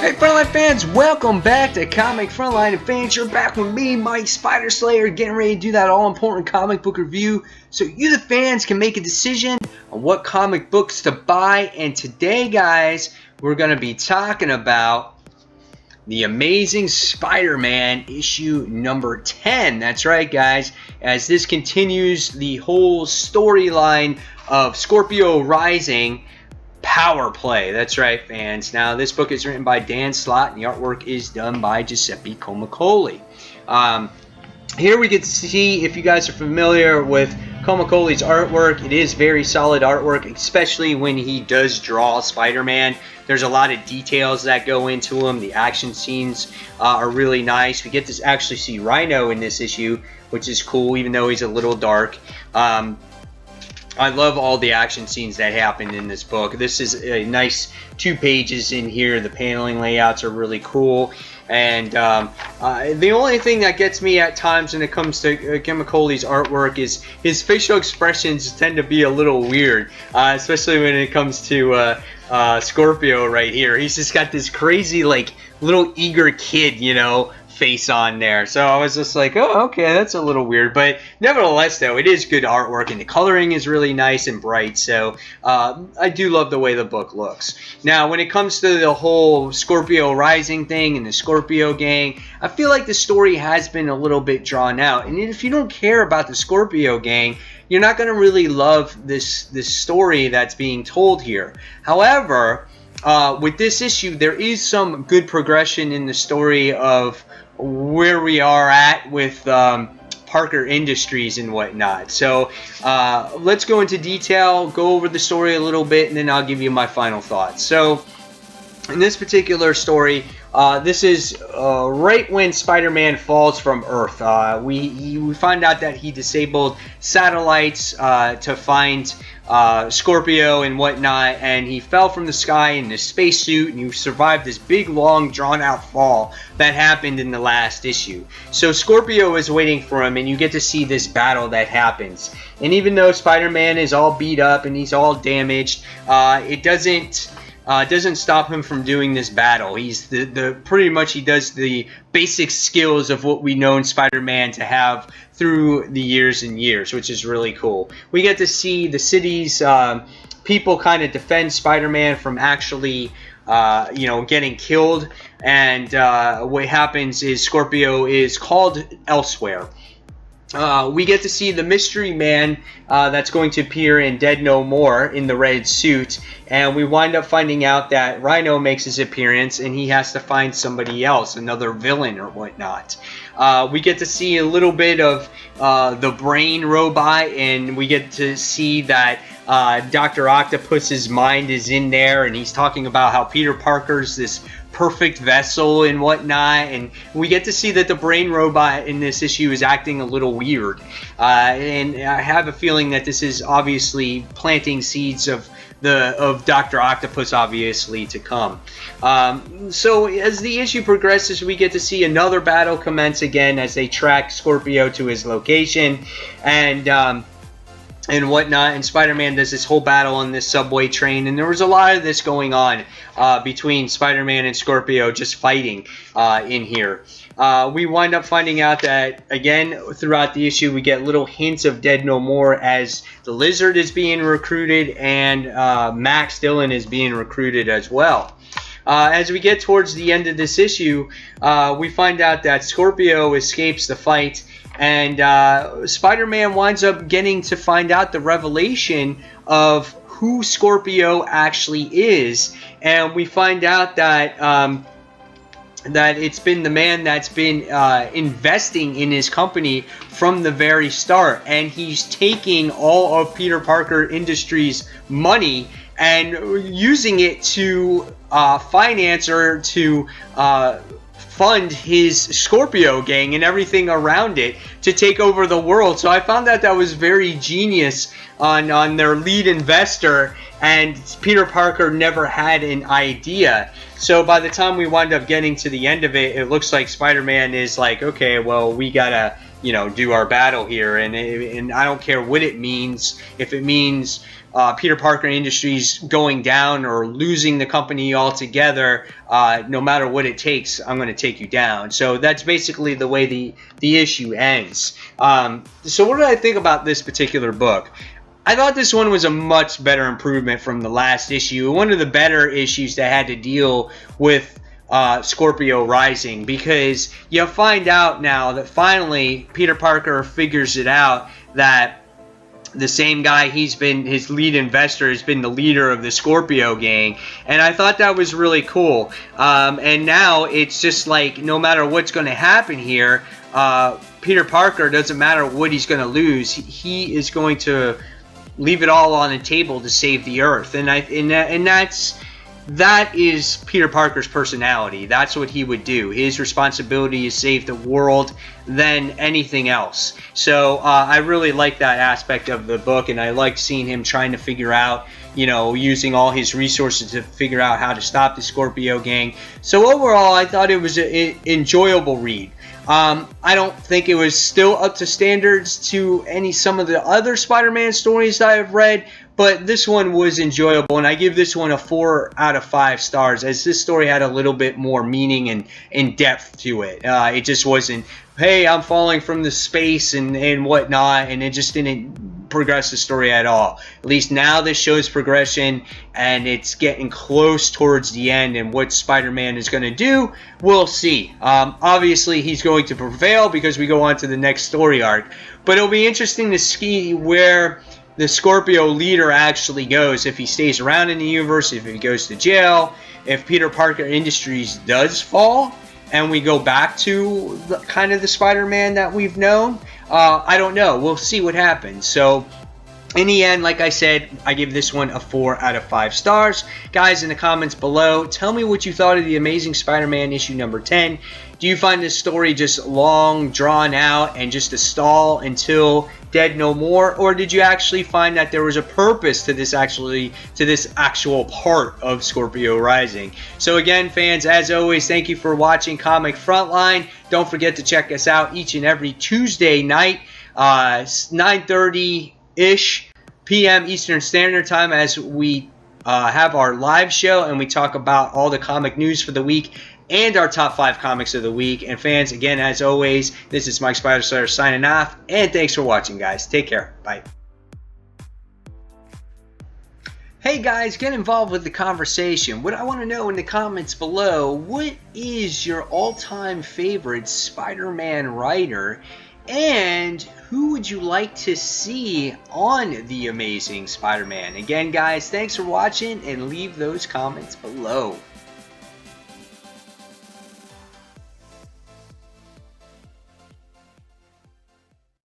Hey Frontline fans, welcome back to Comic Frontline and fans. You're back with me, Mike Spider Slayer, getting ready to do that all-important comic book review so you the fans can make a decision on what comic books to buy. And today, guys, we're going to be talking about The Amazing Spider-Man issue number 10. That's right, guys, as this continues the whole storyline of Scorpio Rising. Power play. That's right, fans. Now, this book is written by Dan Slott, and the artwork is done by Giuseppe Comicoli. Here we get to see, if you guys are familiar with Comicoli's artwork, it is very solid artwork, especially when he does draw Spider-Man. There's a lot of details that go into him. The action scenes are really nice. We get to actually see Rhino in this issue, which is cool, even though he's a little dark. I love all the action scenes that happen in this book. This is a nice 2 pages in here. The paneling layouts are really cool. And the only thing that gets me at times when it comes to Comicoli's artwork is his facial expressions tend to be a little weird, especially when it comes to Scorpio right here. He's just got this crazy, like, little eager kid, you know, face on there. So I was just like, oh, okay, that's a little weird. But nevertheless, though, it is good artwork, and the coloring is really nice and bright. So I do love the way the book looks. Now, when it comes to the whole Scorpio Rising thing and the Scorpio gang, I feel like the story has been a little bit drawn out. And if you don't care about the Scorpio gang, you're not going to really love this story that's being told here. However, with this issue, there is some good progression in the story of where we are at with Parker Industries and whatnot. So let's go into detail, go over the story a little bit, and then I'll give you my final thoughts. So in this particular story, this is right when Spider-Man falls from Earth. We find out that he disabled satellites to find Scorpio and whatnot, and he fell from the sky in this spacesuit, and he survived this big, long, drawn-out fall that happened in the last issue. So Scorpio is waiting for him, and you get to see this battle that happens. And even though Spider-Man is all beat up and he's all damaged, it doesn't stop him from doing this battle. He's pretty much he does the basic skills of what we known Spider-Man to have through the years and years, which is really cool. We get to see the city's people kind of defend Spider-Man from actually getting killed, and what happens is Scorpio is called elsewhere. We get to see the mystery man that's going to appear in Dead No More in the red suit, and we wind up finding out that Rhino makes his appearance, and he has to find somebody else, another villain or whatnot. We get to see a little bit of the brain robot, and we get to see that Dr. Octopus's mind is in there, and he's talking about how Peter Parker's this perfect vessel and whatnot, and we get to see that the brain robot in this issue is acting a little weird, and I have a feeling that this is obviously planting seeds of Dr. Octopus obviously to come. So as the issue progresses, we get to see another battle commence again as they track Scorpio to his location, and whatnot, and Spider-Man does this whole battle on this subway train, and there was a lot of this going on between Spider-Man and Scorpio just fighting in here. We wind up finding out that, again, throughout the issue, we get little hints of Dead No More as the Lizard is being recruited, and Max Dillon is being recruited as well. As we get towards the end of this issue, we find out that Scorpio escapes the fight, and Spider-Man winds up getting to find out the revelation of who Scorpio actually is, and we find out that that it's been the man that's been investing in his company from the very start, and he's taking all of Peter Parker Industries' money and using it to finance or to fund his Scorpio gang and everything around it to take over the world. So I found that was very genius on their lead investor, and Peter Parker never had an idea. So by the time we wind up getting to the end of it, it looks like Spider-Man is like, okay, well, we gotta you know, do our battle here, and I don't care what it means. If it means Peter Parker Industries going down or losing the company altogether, no matter what it takes, I'm going to take you down. So that's basically the way the issue ends. So what did I think about this particular book? I thought this one was a much better improvement from the last issue. One of the better issues that had to deal with Scorpio rising, because you find out now that finally Peter Parker figures it out that the same guy, his lead investor has been the leader of the Scorpio gang, and I thought that was really cool. And now it's just like, no matter what's going to happen here, Peter Parker, doesn't matter what he's going to lose, he is going to leave it all on the table to save the Earth, and that is Peter Parker's personality. That's what he would do. His responsibility is save the world than anything else. So I really like that aspect of the book, and I liked seeing him trying to figure out, you know, using all his resources to figure out how to stop the Scorpio gang. So overall, I thought it was an enjoyable read. I don't think it was still up to standards to some of the other Spider-Man stories that I've read, but this one was enjoyable, and I give this one a 4 out of 5 stars, as this story had a little bit more meaning and depth to it. It just wasn't, hey, I'm falling from the space and whatnot, and it just didn't progress the story at all. At least now this shows progression, and it's getting close towards the end, and what Spider-Man is going to do, we'll see. Obviously, he's going to prevail because we go on to the next story arc, but it'll be interesting to see where the Scorpio leader actually goes, if he stays around in the universe, if he goes to jail, if Peter Parker Industries does fall, and we go back to kind of the Spider-Man that we've known. I don't know. We'll see what happens. So in the end, like I said, I give this one a 4 out of 5 stars. Guys, in the comments below, tell me what you thought of the Amazing Spider-Man issue number 10. Do you find this story just long, drawn out, and just a stall until Dead No More? Or did you actually find that there was a purpose to this actual part of Scorpio Rising? So again, fans, as always, thank you for watching Comic Frontline. Don't forget to check us out each and every Tuesday night, 9:30-ish p.m. Eastern Standard Time, as we have our live show and we talk about all the comic news for the week and our top 5 comics of the week. And fans, again, as always, this is Mike Spider signing off, and thanks for watching, guys. Take care. Bye. Hey guys, get involved with the conversation. What I want to know in the comments below, what is your all-time favorite Spider-Man writer? And who would you like to see on The Amazing Spider-Man? Again, guys, thanks for watching, and leave those comments below.